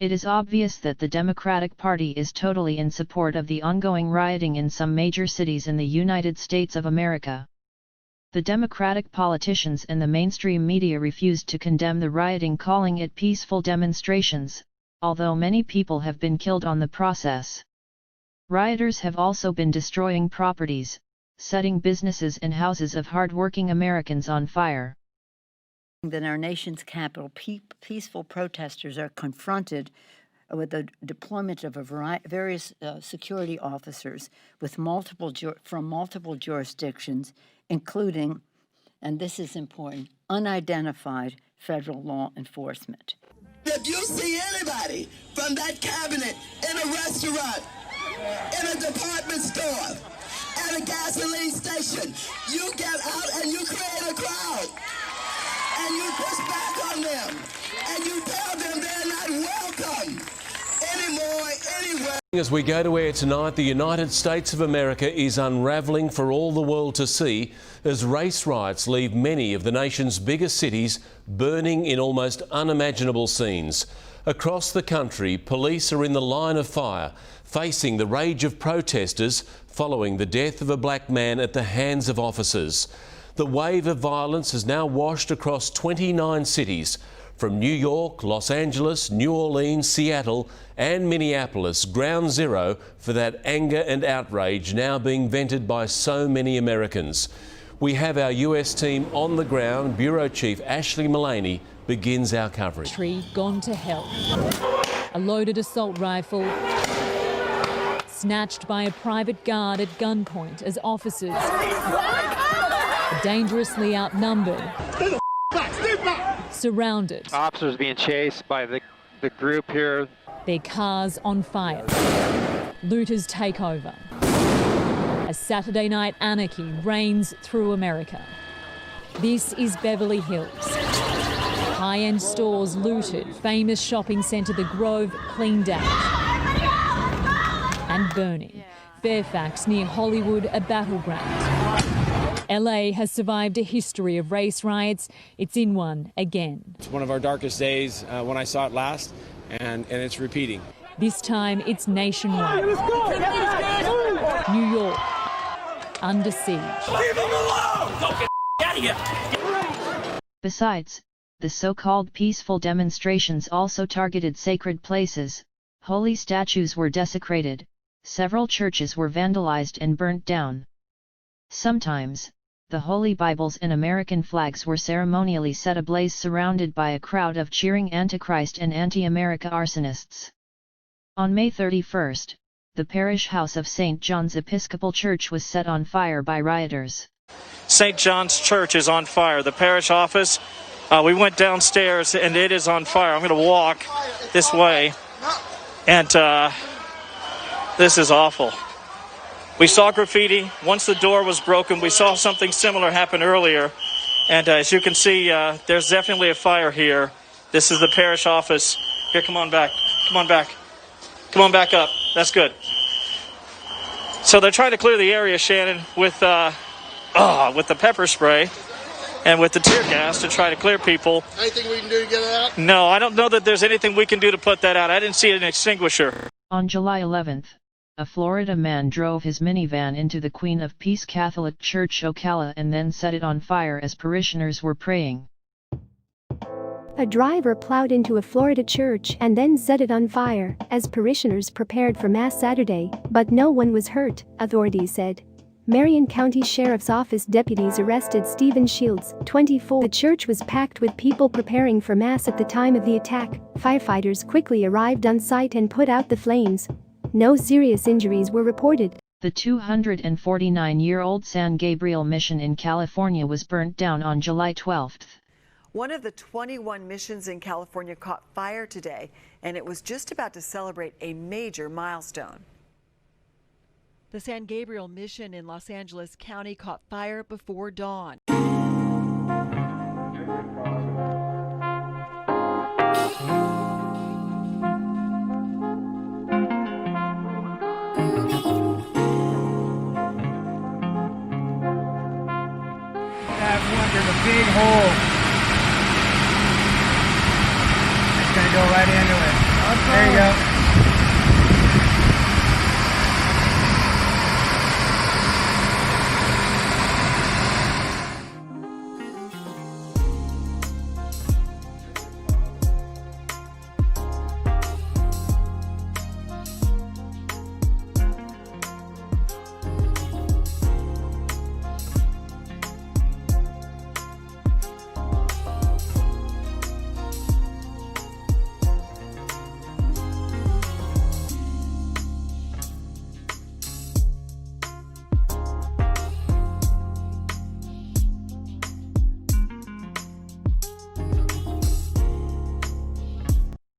It is obvious that the Democratic Party is totally in support of the ongoing rioting in some major cities in the United States of America. The Democratic politicians and the mainstream media refused to condemn the rioting, calling it peaceful demonstrations, although many people have been killed on the process. Rioters have also been destroying properties, setting businesses and houses of hard-working Americans on fire. In our nation's capital, peaceful protesters are confronted with the deployment of various security officers with from multiple jurisdictions, including, and this is important, unidentified federal law enforcement. If you see anybody from that cabinet in a restaurant, in a department store, at a gasoline station, you get out and you create a crowd. And you push back on them, and you tell them they're not welcome anymore, anywhere. As we go to air tonight, the United States of America is unravelling for all the world to see as race riots leave many of the nation's biggest cities burning in almost unimaginable scenes. Across the country, police are in the line of fire, facing the rage of protesters following the death of a black man at the hands of officers. The wave of violence has now washed across 29 cities, from New York, Los Angeles, New Orleans, Seattle and Minneapolis, ground zero for that anger and outrage now being vented by so many Americans. We have our US team on the ground. Bureau Chief Ashley Mullaney begins our coverage. Tree gone to hell. A loaded assault rifle snatched by a private guard at gunpoint as officers, dangerously outnumbered, surrounded. Officers being chased by the group here. Their cars on fire. Looters take over. As Saturday night anarchy reigns through America. This is Beverly Hills. High-end stores looted, famous shopping centre The Grove cleaned out. And burning. Fairfax near Hollywood, a battleground. LA has survived a history of race riots. It's in one again. It's one of our darkest days when I saw it last, and it's repeating. This time it's nationwide. New York, under siege. Leave them alone! Don't get out of here! Besides, the so-called peaceful demonstrations also targeted sacred places. Holy statues were desecrated. Several churches were vandalized and burnt down. Sometimes, the Holy Bibles and American flags were ceremonially set ablaze, surrounded by a crowd of cheering Antichrist and anti-America arsonists. On May 31st, the parish house of St. John's Episcopal Church was set on fire by rioters. St. John's Church is on fire. The parish office, we went downstairs and it is on fire. I'm going to walk this way, and this is awful. We saw graffiti. Once the door was broken, we saw something similar happen earlier. And as you can see, there's definitely a fire here. This is the parish office. Here, come on back. Come on back. Come on back up. That's good. So they're trying to clear the area, Shannon, with the pepper spray and with the tear gas to try to clear people. Anything we can do to get it out? No, I don't know that there's anything we can do to put that out. I didn't see an extinguisher. On July 11th, a Florida man drove his minivan into the Queen of Peace Catholic Church Ocala and then set it on fire as parishioners were praying. A driver plowed into a Florida church and then set it on fire as parishioners prepared for Mass Saturday, but no one was hurt, authorities said. Marion County Sheriff's Office deputies arrested Stephen Shields, 24. The church was packed with people preparing for Mass at the time of the attack. Firefighters quickly arrived on site and put out the flames. No serious injuries were reported. The 249-year-old San Gabriel mission in California was burnt down on July 12th. One of the 21 missions in California caught fire today, and it was just about to celebrate a major milestone. The San Gabriel mission in Los Angeles County caught fire before dawn. There's a big hole. It's going to go right into it. There you go.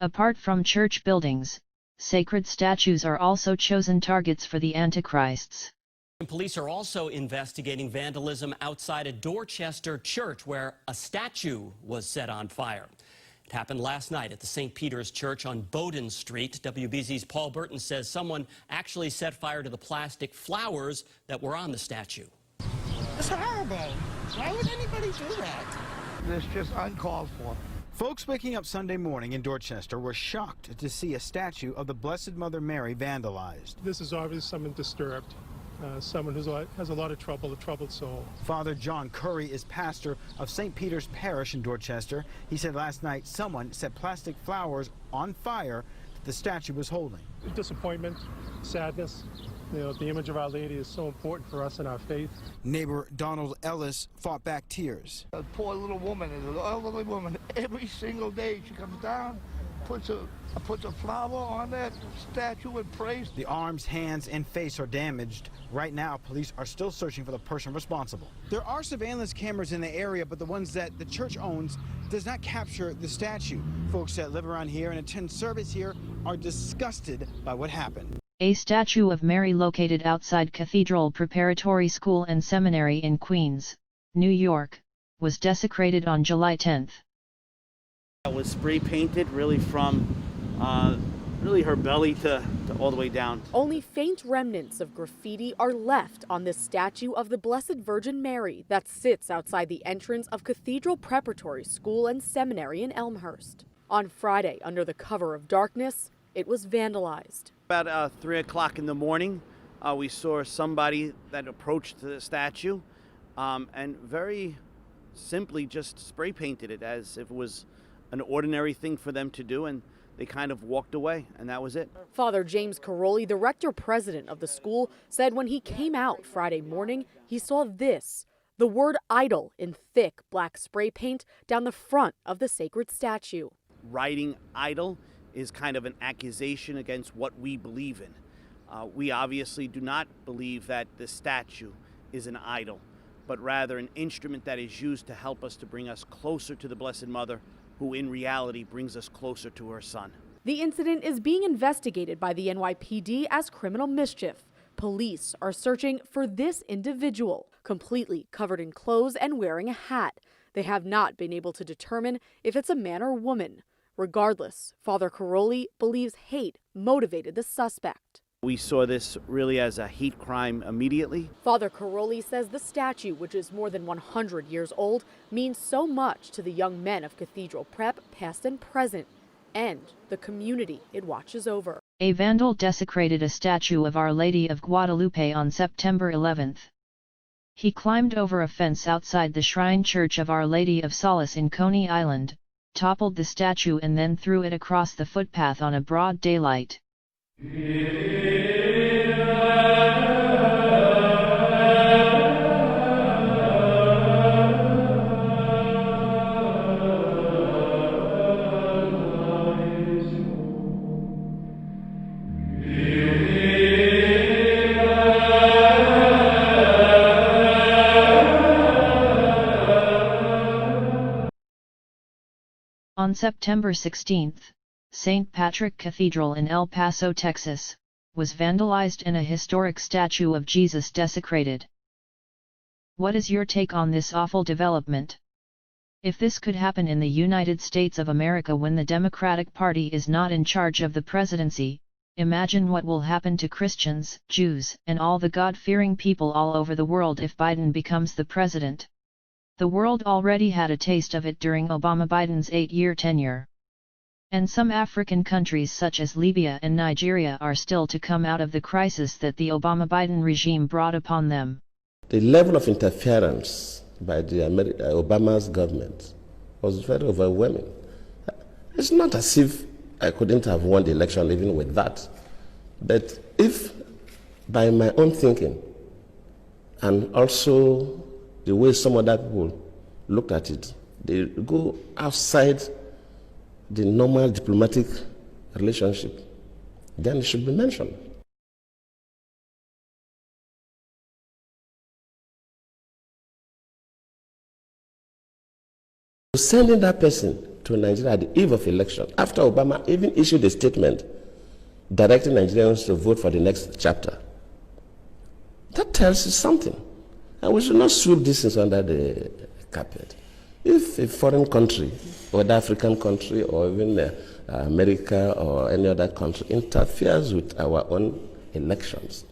Apart from church buildings, sacred statues are also chosen targets for the Antichrists. Police are also investigating vandalism outside a Dorchester church where a statue was set on fire. It happened last night at the St. Peter's Church on Bowdoin Street. WBZ's Paul Burton says someone actually set fire to the plastic flowers that were on the statue. It's horrible. Why would anybody do that? It's just uncalled for. Folks waking up Sunday morning in Dorchester were shocked to see a statue of the Blessed Mother Mary vandalized. This is obviously someone disturbed, someone who has a lot of trouble, a troubled soul. Father John Curry is pastor of St. Peter's Parish in Dorchester. He said last night someone set plastic flowers on fire that the statue was holding. Disappointment, sadness. You know, the image of Our Lady is so important for us in our faith. Neighbor Donald Ellis fought back tears. A poor little woman, an elderly woman, every single day she comes down, puts a flower on that statue and prays. The arms, hands, and face are damaged. Right now, police are still searching for the person responsible. There are surveillance cameras in the area, but the ones that the church owns does not capture the statue. Folks that live around here and attend service here are disgusted by what happened. A statue of Mary located outside Cathedral Preparatory School and Seminary in Queens, New York, was desecrated on July 10th. It was spray painted really from really her belly to all the way down. Only faint remnants of graffiti are left on this statue of the Blessed Virgin Mary that sits outside the entrance of Cathedral Preparatory School and Seminary in Elmhurst. On Friday, under the cover of darkness, it was vandalized. About 3 o'clock in the morning, we saw somebody that approached the statue and very simply just spray painted it as if it was an ordinary thing for them to do, and they kind of walked away, and that was it. Father James Caroli, the rector-president of the school, said when he came out Friday morning, he saw this, the word idol in thick black spray paint down the front of the sacred statue. Writing idol is kind of an accusation against what we believe in. We obviously do not believe that the statue is an idol, but rather an instrument that is used to help us to bring us closer to the Blessed Mother, who in reality brings us closer to her Son. The incident is being investigated by the NYPD as criminal mischief. Police are searching for this individual, completely covered in clothes and wearing a hat. They have not been able to determine if it's a man or woman. Regardless, Father Caroli believes hate motivated the suspect. We saw this really as a hate crime immediately. Father Caroli says the statue, which is more than 100 years old, means so much to the young men of Cathedral Prep, past and present, and the community it watches over. A vandal desecrated a statue of Our Lady of Guadalupe on September 11th. He climbed over a fence outside the Shrine Church of Our Lady of Solace in Coney Island, toppled the statue and then threw it across the footpath on a broad daylight. On September 16, St. Patrick Cathedral in El Paso, Texas, was vandalized and a historic statue of Jesus desecrated. What is your take on this awful development? If this could happen in the United States of America when the Democratic Party is not in charge of the presidency, imagine what will happen to Christians, Jews, and all the God-fearing people all over the world if Biden becomes the president. The world already had a taste of it during Obama-Biden's 8-year tenure. And some African countries such as Libya and Nigeria are still to come out of the crisis that the Obama-Biden regime brought upon them. The level of interference by the Obama's government was very overwhelming. It's not as if I couldn't have won the election even with that. But if, by my own thinking, and also the way some other people looked at it, they go outside the normal diplomatic relationship, then it should be mentioned. Sending that person to Nigeria at the eve of election, after Obama even issued a statement directing Nigerians to vote for the next chapter, that tells you something. And we should not sweep these things under the carpet. If a foreign country, or an African country, or even America or any other country interferes with our own elections,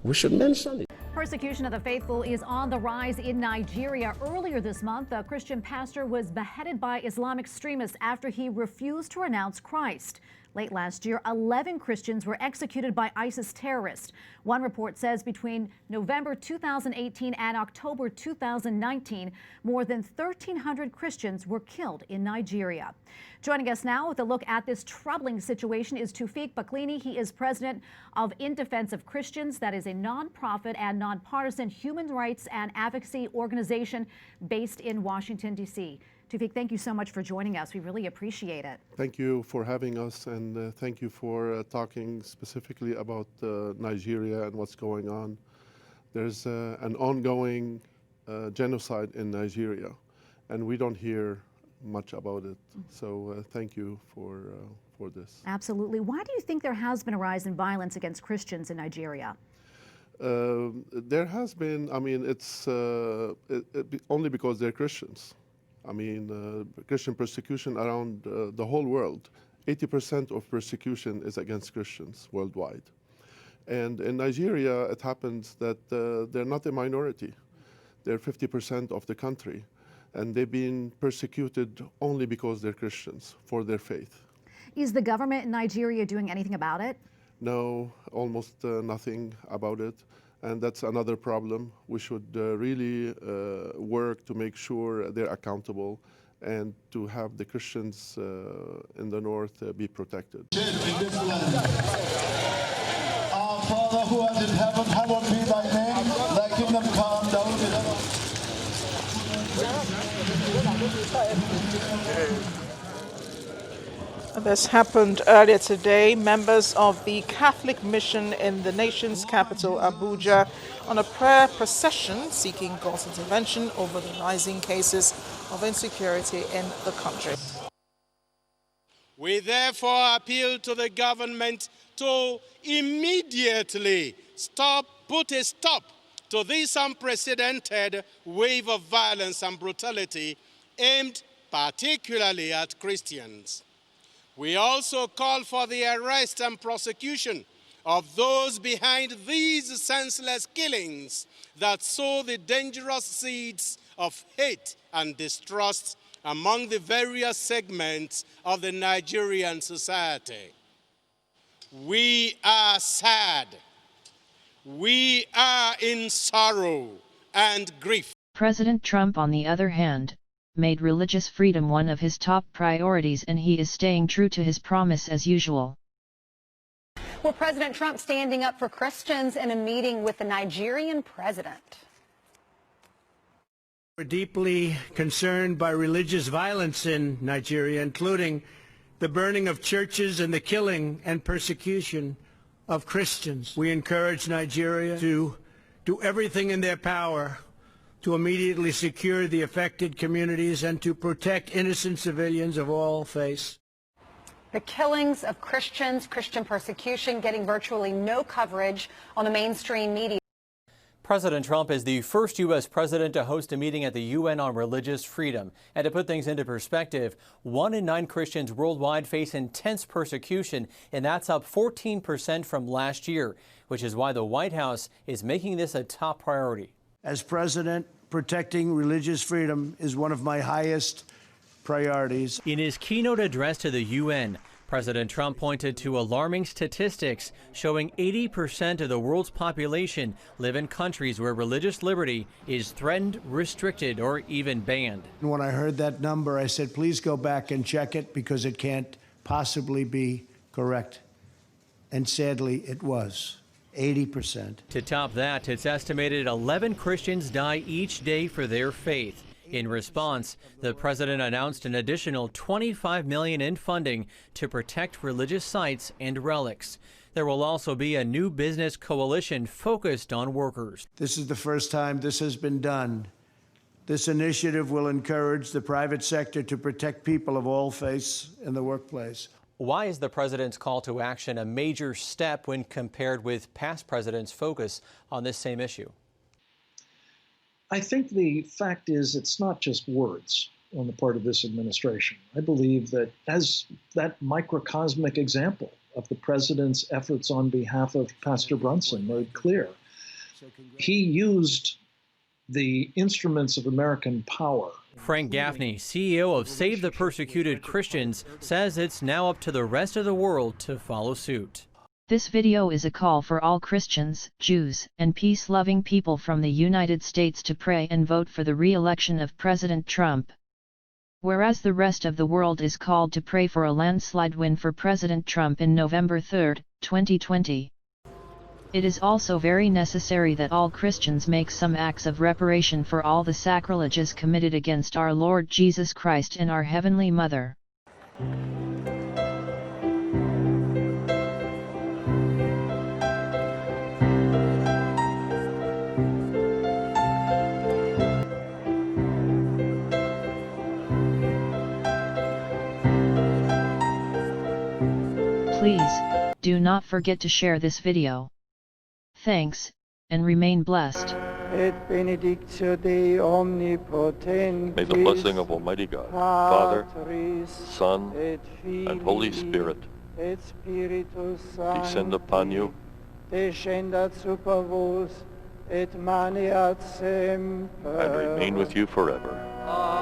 we should mention it. Persecution of the faithful is on the rise in Nigeria. Earlier this month, a Christian pastor was beheaded by Islamic extremists after he refused to renounce Christ. Late last year, 11 Christians were executed by ISIS terrorists. One report says between November 2018 and October 2019, more than 1,300 Christians were killed in Nigeria. Joining us now with a look at this troubling situation is Tawfiq Baklini. He is president of In Defense of Christians. That is a nonprofit and nonpartisan human rights and advocacy organization based in Washington, D.C. Tawfiq, thank you so much for joining us. We really appreciate it. Thank you for having us, and thank you for talking specifically about Nigeria and what's going on. There's an ongoing genocide in Nigeria, and we don't hear much about it. So thank you for this. Absolutely. Why do you think there has been a rise in violence against Christians in Nigeria? There has been, I mean, it's only because they're Christians. I mean, Christian persecution around the whole world. 80% of persecution is against Christians worldwide. And in Nigeria, it happens that they're not a minority. They're 50% of the country. And they've been persecuted only because they're Christians, for their faith. Is the government in Nigeria doing anything about it? No, almost nothing about it. And that's another problem. We should really work to make sure they're accountable and to have the Christians in the north be protected. In this land. Our Father who art in heaven, hallowed be thy name. Thy kingdom come, thy will be done. This happened earlier today. Members of the Catholic mission in the nation's capital, Abuja, on a prayer procession seeking God's intervention over the rising cases of insecurity in the country. We therefore appeal to the government to immediately put a stop to this unprecedented wave of violence and brutality aimed particularly at Christians. We also call for the arrest and prosecution of those behind these senseless killings that sow the dangerous seeds of hate and distrust among the various segments of the Nigerian society. We are sad. We are in sorrow and grief. President Trump, on the other hand, made religious freedom one of his top priorities, and he is staying true to his promise as usual. Well, President Trump standing up for Christians in a meeting with the Nigerian president. We're deeply concerned by religious violence in Nigeria, including the burning of churches and the killing and persecution of Christians. We encourage Nigeria to do everything in their power to immediately secure the affected communities and to protect innocent civilians of all faiths. The killings of Christians, Christian persecution getting virtually no coverage on the mainstream media. President Trump is the first U.S. president to host a meeting at the UN on religious freedom. And to put things into perspective, 1 in 9 Christians worldwide face intense persecution, and that's up 14% from last year, which is why the White House is making this a top priority. As president, protecting religious freedom is one of my highest priorities. In his keynote address to the UN, President Trump pointed to alarming statistics showing 80% of the world's population live in countries where religious liberty is threatened, restricted, or even banned. When I heard that number, I said, please go back and check it because it can't possibly be correct. And sadly, it was. 80%. To top that, it's estimated 11 Christians die each day for their faith. In response, the president announced an additional $25 million in funding to protect religious sites and relics. There will also be a new business coalition focused on workers. This is the first time this has been done. This initiative will encourage the private sector to protect people of all faiths in the workplace. Why is the president's call to action a major step when compared with past presidents' focus on this same issue? I think the fact is it's not just words on the part of this administration. I believe that as that microcosmic example of the president's efforts on behalf of Pastor Brunson made clear, he used the instruments of American power. Frank Gaffney, CEO of Save the Persecuted Christians, says it's now up to the rest of the world to follow suit. This video is a call for all Christians, Jews, and peace-loving people from the United States to pray and vote for the re-election of President Trump. Whereas the rest of the world is called to pray for a landslide win for President Trump in November 3, 2020. It is also very necessary that all Christians make some acts of reparation for all the sacrileges committed against our Lord Jesus Christ and our Heavenly Mother. Please, do not forget to share this video. Thanks, and remain blessed. Et benedictio Dei omnipotens. May the blessing of Almighty God, Father, Son, and Holy Spirit et Spiritus Sancti descend upon you, descendat super vos, et maneat semper. and remain with you forever. Amen.